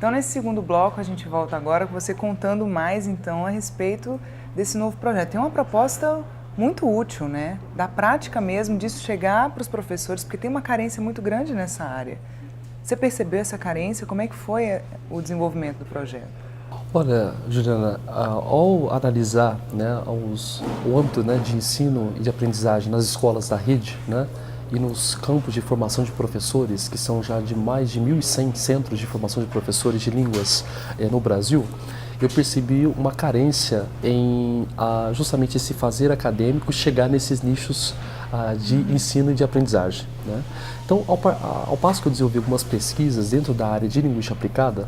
Então, nesse segundo bloco, a gente volta agora com você contando mais, então, a respeito desse novo projeto. Tem uma proposta muito útil, né? Da prática mesmo, disso chegar para os professores, porque tem uma carência muito grande nessa área. Você percebeu essa carência? Como é que foi o desenvolvimento do projeto? Olha, Juliana, ao analisar, né, o âmbito, né, de ensino e de aprendizagem nas escolas da rede, né, e nos campos de formação de professores, que são já de mais de 1.100 centros de formação de professores de línguas no Brasil, eu percebi uma carência em justamente esse fazer acadêmico chegar nesses nichos de ensino e de aprendizagem, né? Então, ao passo que eu desenvolvi algumas pesquisas dentro da área de linguística aplicada,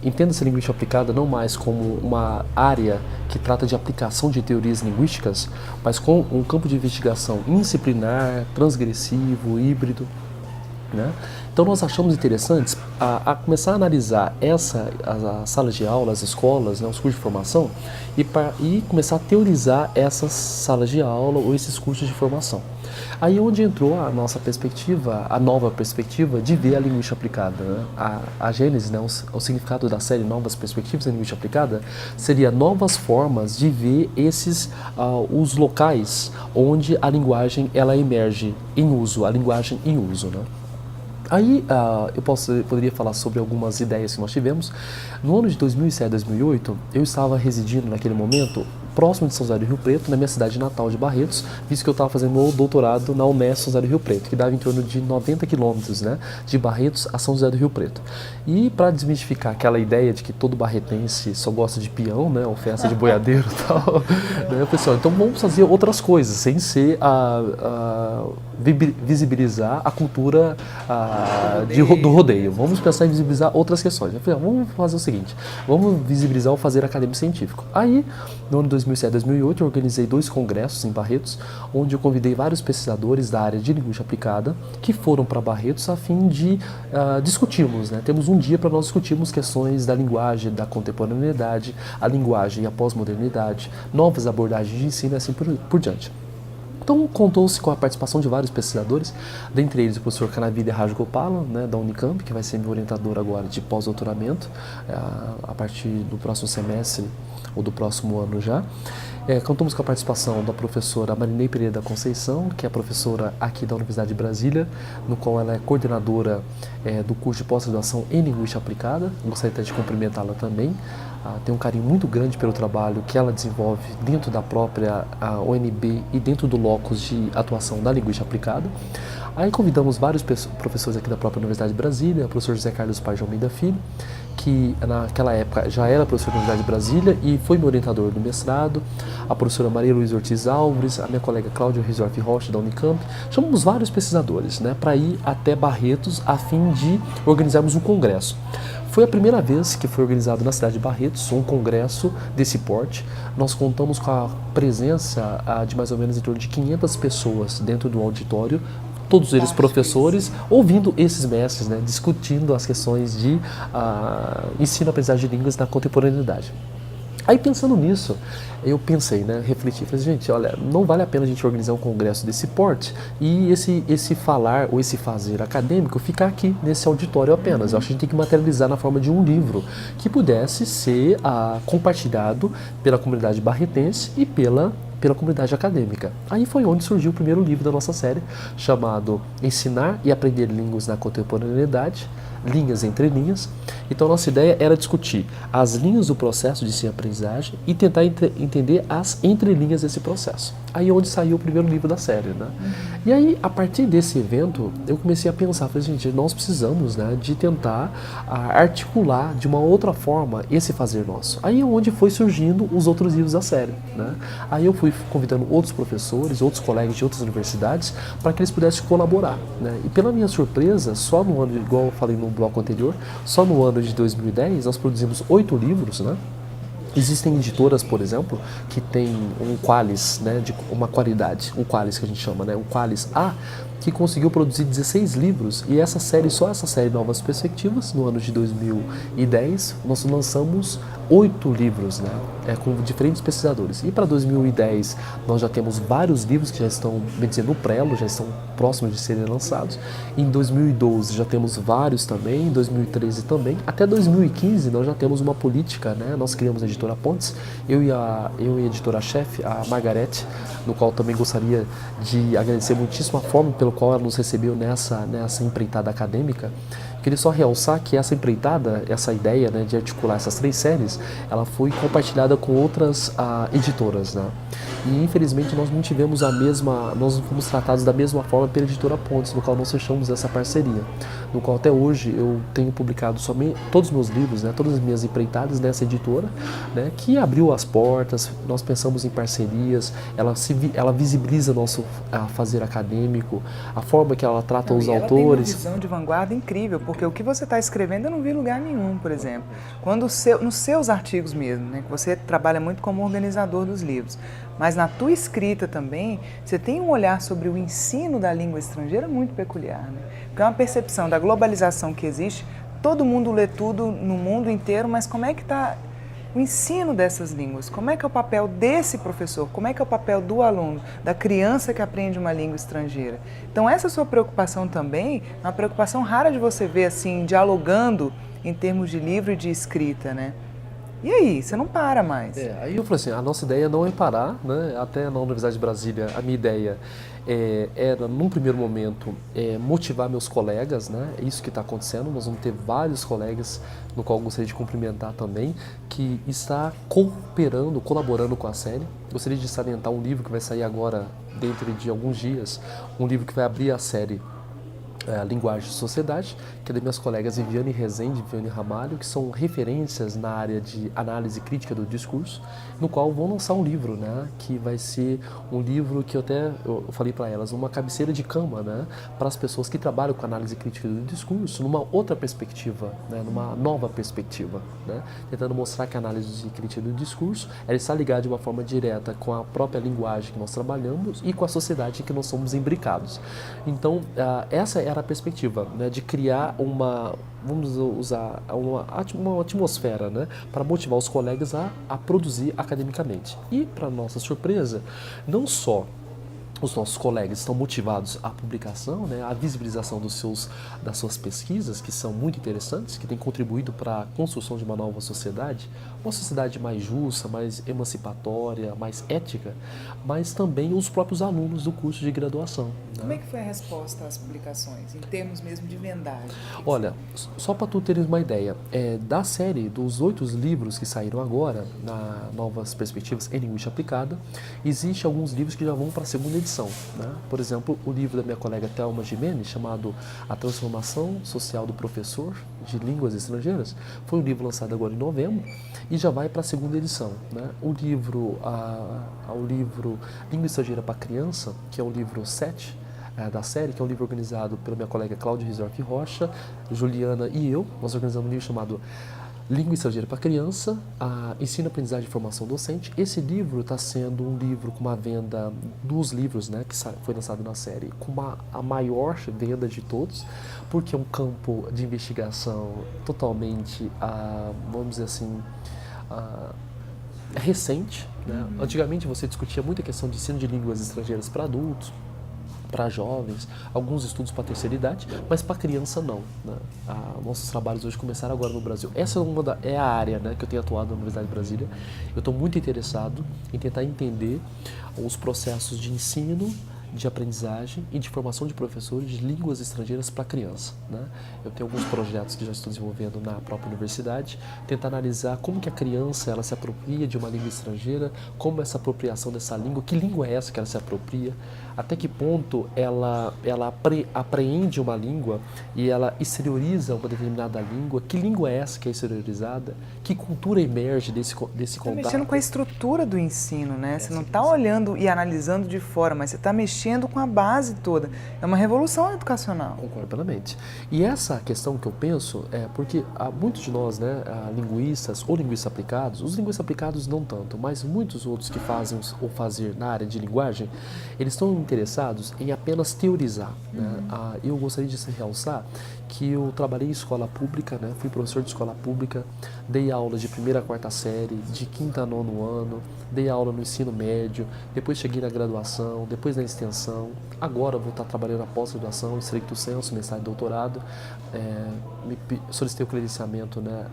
entenda-se a linguística aplicada não mais como uma área que trata de aplicação de teorias linguísticas, mas com um campo de investigação indisciplinar, transgressivo, híbrido, né? Então nós achamos interessantes a começar a analisar as salas de aula, as escolas, né, os cursos de formação e começar a teorizar essas salas de aula ou esses cursos de formação. Aí onde entrou a nossa perspectiva, a nova perspectiva de ver a linguística aplicada, né? A gênese, né, o significado da série Novas Perspectivas em Linguística Aplicada seria novas formas de ver os locais onde a linguagem ela emerge em uso, a linguagem em uso, né? Aí eu poderia falar sobre algumas ideias que nós tivemos. No ano de 2007, 2008, eu estava residindo naquele momento próximo de São José do Rio Preto, na minha cidade natal de Barretos, visto que eu estava fazendo meu doutorado na Unesp São José do Rio Preto, que dava em torno de 90 quilômetros, né, de Barretos a São José do Rio Preto. E para desmistificar aquela ideia de que todo barretense só gosta de peão, né, ou festa de boiadeiro e tal, né, pessoal, então vamos fazer outras coisas, sem ser visibilizar a cultura do rodeio. Vamos pensar em visibilizar outras questões. Eu falei, vamos fazer o seguinte, vamos visibilizar o fazer acadêmico científico. Aí, no ano 2007, 2008, eu organizei 2 congressos em Barretos, onde eu convidei vários pesquisadores da área de linguística aplicada que foram para Barretos a fim de discutirmos, né? Temos um dia para nós discutirmos questões da linguagem, da contemporaneidade, a linguagem e a pós-modernidade, novas abordagens de ensino e assim por diante. Então, contou-se com a participação de vários pesquisadores, dentre eles o professor Canavilha Rajagopala, né, da Unicamp, que vai ser meu orientador agora de pós-doutoramento, a partir do próximo semestre ou do próximo ano já. Contamos com a participação da professora Marinei Pereira da Conceição, que é professora aqui da Universidade de Brasília, no qual ela é coordenadora do curso de pós-graduação em Linguística Aplicada. Gostaria até de cumprimentá-la também. Tem um carinho muito grande pelo trabalho que ela desenvolve dentro da própria UNB e dentro do locus de atuação da linguística aplicada. Aí convidamos vários professores aqui da própria Universidade de Brasília, o professor José Carlos Paz de Almeida Filho, que naquela época já era professor da Universidade de Brasília e foi meu orientador do mestrado, a professora Maria Luísa Ortiz Alves, a minha colega Cláudia Risdorf Rocha da Unicamp. Chamamos vários pesquisadores, né, para ir até Barretos a fim de organizarmos um congresso. Foi a primeira vez que foi organizado na cidade de Barretos um congresso desse porte. Nós contamos com a presença de mais ou menos em torno de 500 pessoas dentro do auditório, todos eles professores, ouvindo esses mestres, né, discutindo as questões de ensino e aprendizagem de línguas na contemporaneidade. Aí pensando nisso, eu pensei, né, refleti, falei, gente, olha, não vale a pena a gente organizar um congresso desse porte e esse falar ou esse fazer acadêmico ficar aqui nesse auditório apenas. Eu acho que a gente tem que materializar na forma de um livro que pudesse ser compartilhado pela comunidade barretense e pela comunidade acadêmica. Aí foi onde surgiu o primeiro livro da nossa série, chamado Ensinar e Aprender Línguas na Contemporaneidade, Linhas entre Linhas. Então, nossa ideia era discutir as linhas do processo de ensino-aprendizagem e tentar entender as entrelinhas desse processo. Aí onde saiu o primeiro livro da série, né? E aí, a partir desse evento, eu comecei a pensar, falei, gente, nós precisamos, né, de tentar articular de uma outra forma esse fazer nosso. Aí é onde foi surgindo os outros livros da série, né? Aí eu fui convidando outros professores, outros colegas de outras universidades, para que eles pudessem colaborar, né? E pela minha surpresa, só no ano, igual eu falei no bloco anterior, só no ano de 2010 nós produzimos 8 livros, né? Existem editoras, por exemplo, que tem um Qualis, né, de uma qualidade, um Qualis que a gente chama, né, um Qualis A, que conseguiu produzir 16 livros, e só essa série Novas Perspectivas, no ano de 2010, nós lançamos 8 livros, né, com diferentes pesquisadores. E para 2010 nós já temos vários livros que já estão, bem dizer, no prelo, já estão próximos de serem lançados. Em 2012 já temos vários também, em 2013 também. Até 2015 nós já temos uma política, né, nós criamos a editora Pontes, eu e a editora-chefe, a Margarete, no qual também gostaria de agradecer muitíssimo a forma pelo qual ela nos recebeu nessa empreitada acadêmica. Queria só realçar que essa empreitada, essa ideia, né, de articular essas 3 séries, ela foi compartilhada com outras editoras, né? E infelizmente nós não tivemos nós não fomos tratados da mesma forma pela editora Pontes, no qual nós fechamos essa parceria, no qual até hoje eu tenho publicado somente todos os meus livros, né, todas as minhas empreitadas nessa editora, né, que abriu as portas. Nós pensamos em parcerias, ela visibiliza nosso fazer acadêmico, a forma que ela trata os autores. Ela tem uma visão de vanguarda incrível, porque o que você está escrevendo eu não vi em lugar nenhum, por exemplo. Quando nos seus artigos mesmo, né, que você trabalha muito como organizador dos livros, mas na tua escrita também, você tem um olhar sobre o ensino da língua estrangeira muito peculiar, né? Porque é uma percepção da globalização que existe, todo mundo lê tudo no mundo inteiro, mas como é que está o ensino dessas línguas? Como é que é o papel desse professor? Como é que é o papel do aluno, da criança que aprende uma língua estrangeira? Então essa sua preocupação também é uma preocupação rara de você ver assim, dialogando em termos de livro e de escrita, né? E aí, você não para mais. Aí eu falei assim, a nossa ideia não é parar, né? Até na Universidade de Brasília, a minha ideia era, num primeiro momento, motivar meus colegas, né? É isso que está acontecendo. Nós vamos ter vários colegas, no qual eu gostaria de cumprimentar também, que está cooperando, colaborando com a série. Gostaria de salientar um livro que vai sair agora, dentro de alguns dias, um livro que vai abrir a série Linguagem e Sociedade, que é das minhas colegas Viviane Rezende e Viviane Ramalho, que são referências na área de análise crítica do discurso, no qual vão lançar um livro, né, que vai ser um livro que eu falei para elas, uma cabeceira de cama, né, para as pessoas que trabalham com análise crítica do discurso, numa outra perspectiva, né, numa nova perspectiva, né, tentando mostrar que a análise crítica do discurso ela está ligada de uma forma direta com a própria linguagem que nós trabalhamos e com a sociedade em que nós somos imbricados. Então, essa era a perspectiva, né, de criar vamos usar uma atmosfera, né, para motivar os colegas a produzir academicamente. E, para nossa surpresa, não só os nossos colegas estão motivados à publicação, né, à visibilização das suas pesquisas, que são muito interessantes, que têm contribuído para a construção de uma nova sociedade mais justa, mais emancipatória, mais ética, mas também os próprios alunos do curso de graduação. Né? Como é que foi a resposta às publicações, em termos mesmo de vendagem? Olha, só para tu teres uma ideia, da série dos 8 livros que saíram agora, na Novas Perspectivas em Linguística Aplicada, existem alguns livros que já vão para a segunda edição. Né? Por exemplo, o livro da minha colega Thelma Gimenez, chamado A Transformação Social do Professor de Línguas Estrangeiras, foi um livro lançado agora em novembro e já vai para a segunda edição. Né? O livro Língua Estrangeira para Criança, que é o livro 7 da série, que é um livro organizado pela minha colega Cláudia Rizorf Rocha, Juliana e eu. Nós organizamos um livro chamado Língua Estrangeira para Criança, Ensino, Aprendizagem e Formação Docente. Esse livro está sendo um livro com uma venda dos livros, né, que foi lançado na série, com a maior venda de todos, porque é um campo de investigação totalmente, vamos dizer assim, recente. Né? Antigamente você discutia muito a questão de ensino de línguas estrangeiras para adultos, para jovens, alguns estudos para a terceira idade, mas para criança não. Né? Nossos trabalhos hoje começaram agora no Brasil. Essa é a área, né, que eu tenho atuado na Universidade de Brasília. Eu estou muito interessado em tentar entender os processos de ensino, de aprendizagem e de formação de professores de línguas estrangeiras para criança. Né? Eu tenho alguns projetos que já estou desenvolvendo na própria universidade, tentar analisar como que a criança ela se apropria de uma língua estrangeira, como essa apropriação dessa língua, que língua é essa que ela se apropria, até que ponto ela apreende uma língua e ela exterioriza uma determinada língua, que língua é essa que é exteriorizada, que cultura emerge desse contato. Você está mexendo com a estrutura do ensino, né? Você não está olhando e analisando de fora, mas você está mexendo com a base toda. É uma revolução educacional. Concordo plenamente. E essa questão que eu penso é porque muitos de nós, né, linguistas ou linguistas aplicados, os linguistas aplicados não tanto, mas muitos outros que fazem ou fazer na área de linguagem, eles estão interessados em apenas teorizar, né? Eu gostaria de realçar que eu trabalhei em escola pública, né? Fui professor de escola pública, dei aula de 1ª a 4ª série, de 5º a 9º ano, dei aula no ensino médio, depois cheguei na graduação, depois na extensão, agora vou estar trabalhando na pós-graduação, stricto sensu, mestrado e doutorado, solicitei o credenciamento, né,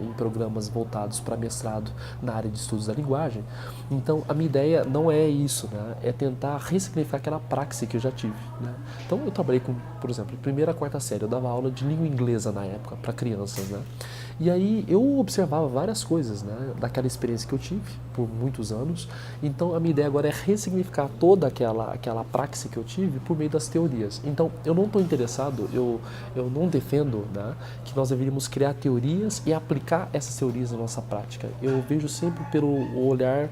em programas voltados para mestrado na área de estudos da linguagem. Então, a minha ideia não é isso, né, é tentar ressignificar aquela praxe que eu já tive, né. Então, eu trabalhei com, por exemplo, 1ª a 4ª série, eu dava aula de língua inglesa na época, para crianças, né. E aí eu observava várias coisas, né, daquela experiência que eu tive por muitos anos. Então a minha ideia agora é ressignificar toda aquela praxe que eu tive por meio das teorias. Então eu não estou interessado, eu não defendo, né, que nós deveríamos criar teorias e aplicar essas teorias na nossa prática. Eu vejo sempre pelo olhar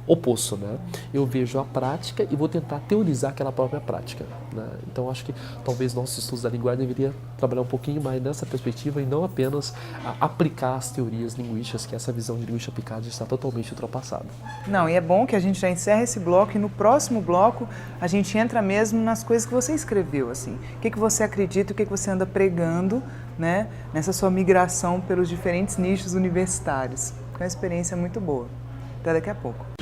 oposto, né? Eu vejo a prática e vou tentar teorizar aquela própria prática, né? Então acho que talvez nossos estudos da linguagem deveria trabalhar um pouquinho mais nessa perspectiva e não apenas aplicar as teorias linguísticas, que essa visão de linguística aplicada está totalmente ultrapassada. Não, e é bom que a gente já encerre esse bloco e no próximo bloco a gente entra mesmo nas coisas que você escreveu, assim. O que você acredita, o que você anda pregando, né, nessa sua migração pelos diferentes nichos universitários. Foi uma experiência muito boa. Até daqui a pouco.